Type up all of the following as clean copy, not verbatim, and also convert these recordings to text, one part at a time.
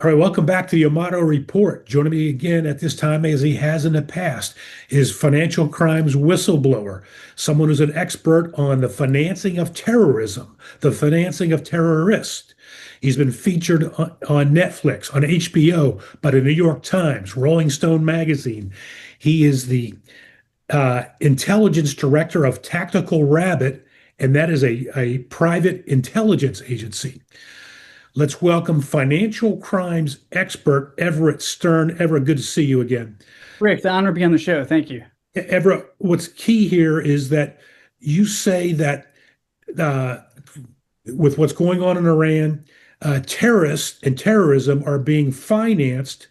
All right, welcome back to the Amato Report. Joining me again at this time, as he has in the past, is financial crimes whistleblower, someone who's an expert on the financing of terrorism, the financing of terrorists. He's been featured on Netflix, on HBO, by the New York Times, Rolling Stone magazine. He is the intelligence director of Tactical Rabbit, and that is a private intelligence agency. Let's welcome financial crimes expert Everett Stern. Everett, good to see you again. Rick, the honor to be on the show. Thank you. Everett, what's key here is that you say that uh, with what's going on in Iran, terrorists and terrorism are being financed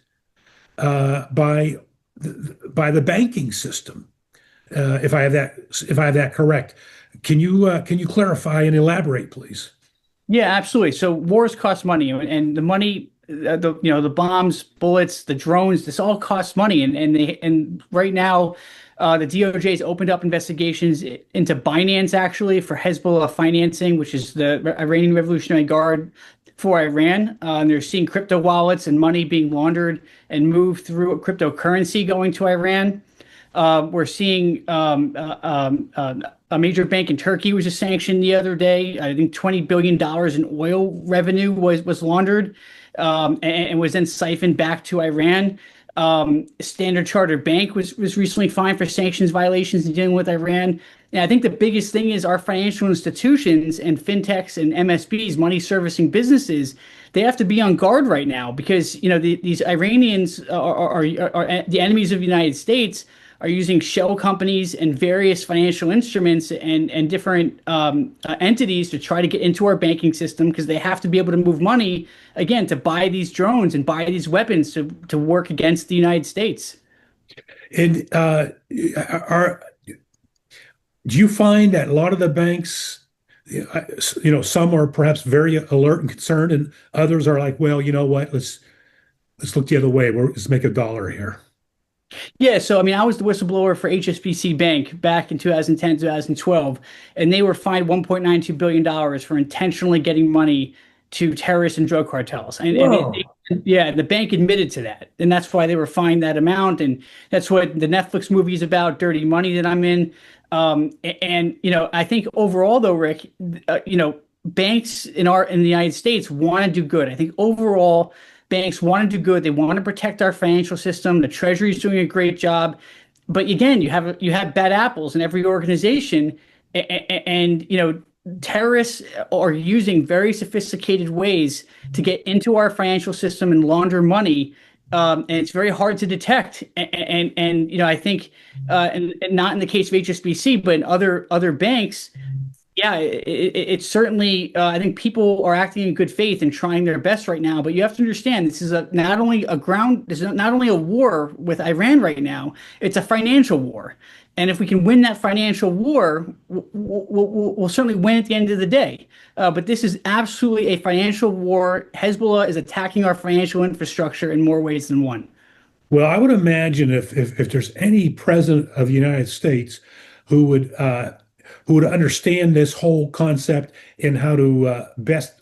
by the banking system. If I have that correct, can you clarify and elaborate, please? Yeah, absolutely. So wars cost money, and the money, the bombs, bullets, the drones, this all costs money, and right now, the DOJ has opened up investigations into Binance actually for Hezbollah financing, which is the Iranian Revolutionary Guard for Iran. And they're seeing crypto wallets and money being laundered and moved through a cryptocurrency going to Iran. We're seeing a major bank in Turkey was just sanctioned the other day. I think $20 billion in oil revenue was laundered and was then siphoned back to Iran. Standard Chartered Bank was recently fined for sanctions violations in dealing with Iran. And I think the biggest thing is our financial institutions and fintechs and MSBs, money servicing businesses, they have to be on guard right now because these Iranians are the enemies of the United States are using shell companies and various financial instruments and different entities to try to get into our banking system because they have to be able to move money, again, to buy these drones and buy these weapons to work against the United States. And do you find that a lot of the banks, some are perhaps very alert and concerned, and others are like, well, you know what, let's look the other way. Let's make a dollar here. Yeah, so I mean, I was the whistleblower for HSBC Bank back in 2010, 2012, and they were fined $1.92 billion for intentionally getting money to terrorists and drug cartels. Whoa. Yeah, the bank admitted to that, and that's why they were fined that amount. And that's what the Netflix movie is about, Dirty Money, that I'm in. I think overall, though, Rick, banks in the United States want to do good. I think overall, banks want to do good. They want to protect our financial system. The Treasury is doing a great job, but again, you have bad apples in every organization, and terrorists are using very sophisticated ways to get into our financial system and launder money. And it's very hard to detect. I think, and not in the case of HSBC, but in other banks, yeah, it's certainly. I think people are acting in good faith and trying their best right now. But you have to understand, this is This is not only a war with Iran right now. It's a financial war, and if we can win that financial war, we'll certainly win at the end of the day. But this is absolutely a financial war. Hezbollah is attacking our financial infrastructure in more ways than one. Well, I would imagine if there's any president of the United States who would understand this whole concept and how to best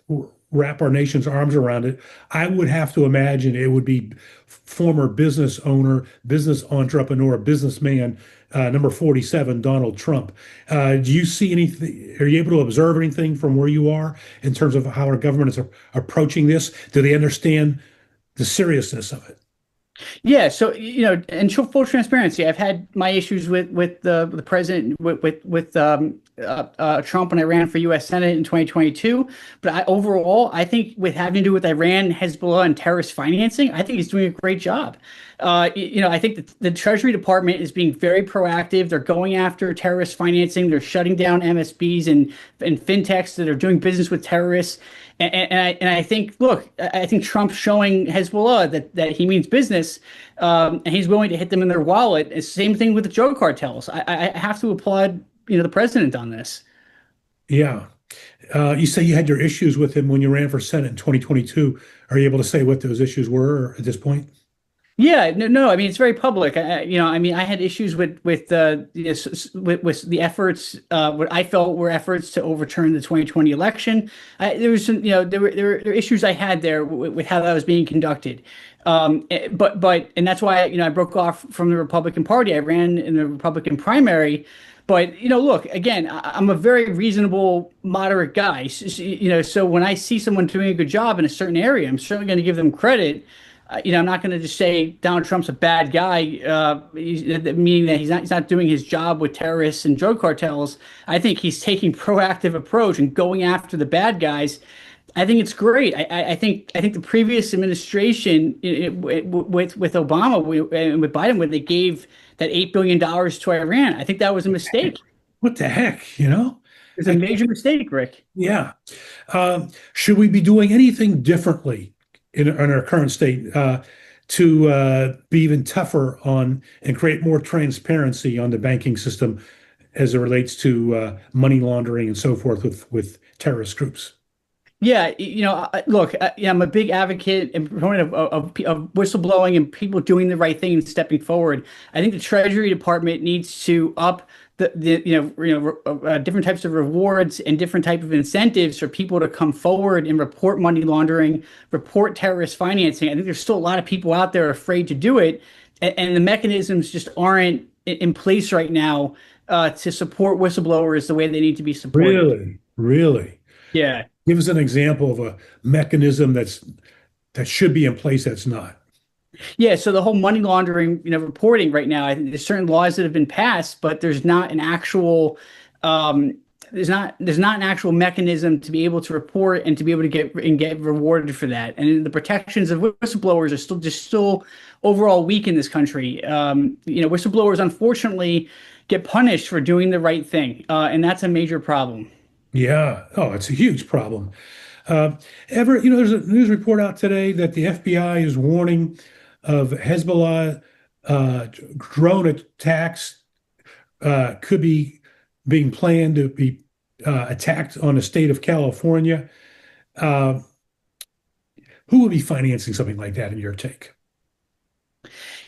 wrap our nation's arms around it, I would have to imagine it would be former business owner, business entrepreneur, businessman, number 47, Donald Trump. Do you see anything? Are you able to observe anything from where you are in terms of how our government is approaching this? Do they understand the seriousness of it? Yeah, so and full transparency, I've had my issues with the president with Trump when I ran for U.S. Senate in 2022. But overall, I think with having to do with Iran, Hezbollah, and terrorist financing, I think he's doing a great job. I think the Treasury Department is being very proactive. They're going after terrorist financing. They're shutting down MSBs and fintechs that are doing business with terrorists. I think, look, I think Trump's showing Hezbollah that he means business, and he's willing to hit them in their wallet. It's the same thing with the drug cartels. I have to applaud, the president on this. Yeah. You say you had your issues with him when you ran for Senate in 2022. Are you able to say what those issues were at this point? Yeah, no. I mean, it's very public. I mean, I had issues with the efforts, what I felt were efforts to overturn the 2020 election. There was some, there were issues I had there with how that was being conducted. And that's why, I broke off from the Republican Party. I ran in the Republican primary. But, look, again, I'm a very reasonable, moderate guy. So when I see someone doing a good job in a certain area, I'm certainly going to give them credit. I'm not going to just say Donald Trump's a bad guy, meaning that he's not doing his job with terrorists and drug cartels. I think he's taking proactive approach and going after the bad guys. I think it's great. I think the previous administration with Obama and with Biden, when they gave that $8 billion to Iran, I think that was a mistake. What the heck? It's a I, major mistake, Rick. yeah. Should we be doing anything differently in our current state to be even tougher on and create more transparency on the banking system as it relates to money laundering and so forth with terrorist groups? Yeah, look, I'm a big advocate and proponent of whistleblowing and people doing the right thing and stepping forward. I think the Treasury Department needs to up different types of rewards and different type of incentives for people to come forward and report money laundering, report terrorist financing. I think there's still a lot of people out there afraid to do it, and the mechanisms just aren't in place right now to support whistleblowers the way they need to be supported. Really? Really? Yeah. Give us an example of a mechanism that should be in place that's not. Yeah, so the whole money laundering, reporting right now, I think there's certain laws that have been passed, but um, there's not an actual mechanism to be able to report and to be able to get rewarded for that. And the protections of whistleblowers are still overall weak in this country. Whistleblowers unfortunately get punished for doing the right thing, and that's a major problem. Yeah. Oh, it's a huge problem. Everett, there's a news report out today that the FBI is warning of Hezbollah drone attacks could be being planned to be attacked on the state of California. Uh, who would be financing something like that in your take?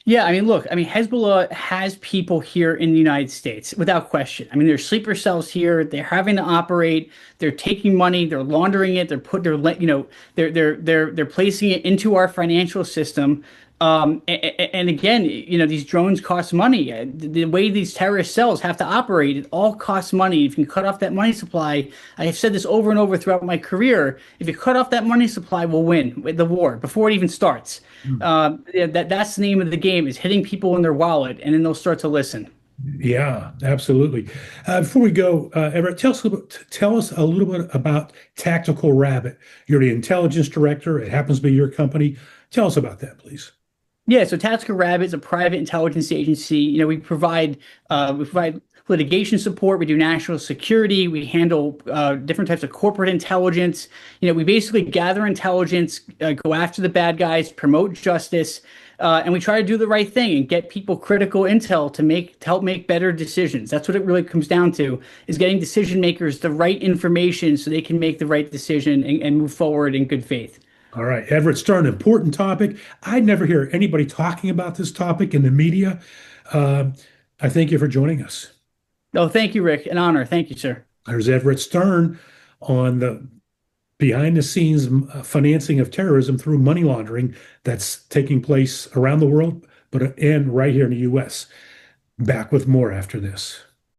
Yeah, I mean, look, I mean, Hezbollah has people here in the United States without question. I mean, there's sleeper cells here. They're having to operate. They're taking money. They're laundering it. They're placing it into our financial system. And again, these drones cost money. The way these terrorist cells have to operate, it all costs money. If you can cut off that money supply, I have said this over and over throughout my career. If you cut off that money supply, we'll win the war before it even starts. Yeah, that's the name of the game is hitting people in their wallet, and then they'll start to listen. Yeah, absolutely. Before we go, Everett, tell us a little bit about Tactical Rabbit. You're the intelligence director. It happens to be your company. Tell us about that, please. Yeah, so Tactical Rabbit is a private intelligence agency. We provide litigation support. We do national security. We handle different types of corporate intelligence. We basically gather intelligence, go after the bad guys, promote justice, and we try to do the right thing and get people critical intel to help make better decisions. That's what it really comes down to: is getting decision makers the right information so they can make the right decision and move forward in good faith. All right, Everett Stern, important topic. I never hear anybody talking about this topic in the media. Uh, I thank you for joining us. Oh, thank you, Rick. An honor. Thank you, sir. There's Everett Stern on the behind the scenes financing of terrorism through money laundering that's taking place around the world, but and right here in the US. Back with more after this.